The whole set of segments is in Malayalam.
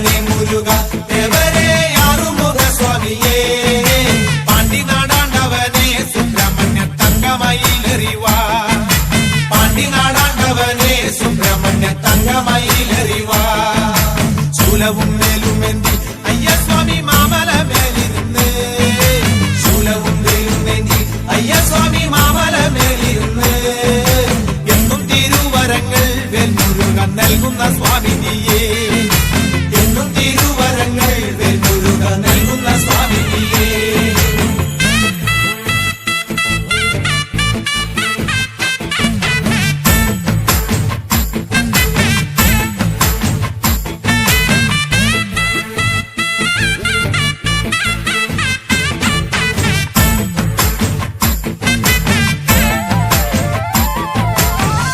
നാടാണ്ടവനെ മുരുക ദേവരേ ആറുമുഖ സ്വാമിയേ പാണ്ടി നാടാണ്ടവനെ സുബ്രഹ്മണ്യ തങ്കമയിലെറിവാ പാണ്ടി നാടാണ്ടവനെ സുബ്രഹ്മണ്യ തങ്കമയിലെറിവാ ശൂലവും മേലുമെന്തി അയ്യസ്വാമി മാമല മേലിരുന്ന് ശൂലവും മേലുമെന്തി അയ്യസ്വാമി മാമല മേലിരുന്ന് എന്നും തിരുവരങ്ങൾ വേൽമുരുകൻ നൽകുന്ന സ്വാമിനിയേ എന്നും തിരുവരങ്ങൾ വേൽമുരുകൻ നൽകുന്ന സ്വാമിനിയേ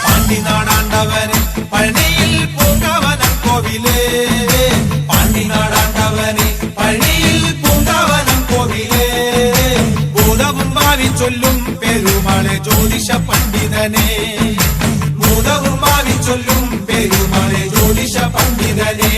പാണ്ടിനാടാണ്ടവന് പഴനിയിൽ പൂങ്കാവനം കോവിലേ പാണ്ടിനാടാണ്ടവന് പഴനിയിൽ പൂങ്കാവനം കോവിലേ ഭൂതവും ഭാവി ചൊല്ലും പെരുമാളെ ജ്യോതിഷ പണ്ഡിതനെ ഭൂതവും ഭാവി ചൊല്ലും പെരുമാളെ ജ്യോതിഷ പണ്ഡിതനെ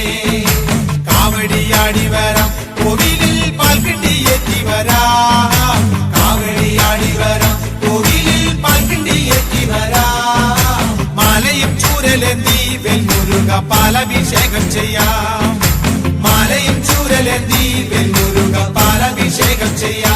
കാവടിയാടി വരാം കോവിലിൽ പാൽക്കിണ്ടിയെത്തി വരാം കാവടിയാടി വരാം കോവിലിൽ പാൽക്കിണ്ടിയെത്തി വരാം മാലയും ചൂരലെന്തി വെൽമുരുക പാലഭിഷേകം ചെയ്യാം മാലയും ചൂരലെന്തി വെൽമുരുക പാലഭിഷേകം ചെയ്യാം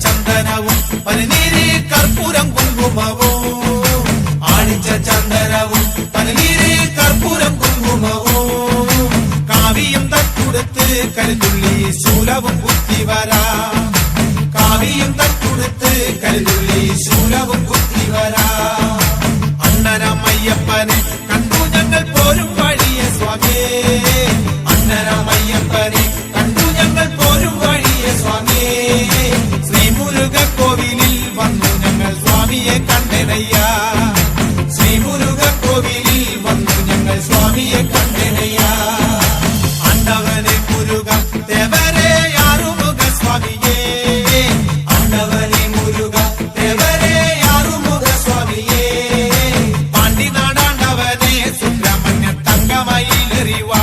ചന്ദനവും പനിനീര് കർപ്പൂരം കുങ്കുമവും ആണിച്ച ചന്ദനവും പനിനീര് കർപ്പൂരം കുങ്കുമവും കാവിയും തട്ടുടുത്ത് കരുതുള്ളി ശൂലവും കുത്തിവരാ കാവിയും തട്ടുടുത്ത് കരുതുള്ളി ശൂലവും കുത്തിവരാ അണ്ണനമയ്യപ്പനെ കണ്ടു ഞങ്ങൾ പോരും വഴിയ സ്വാമിയേ അണ്ണനമ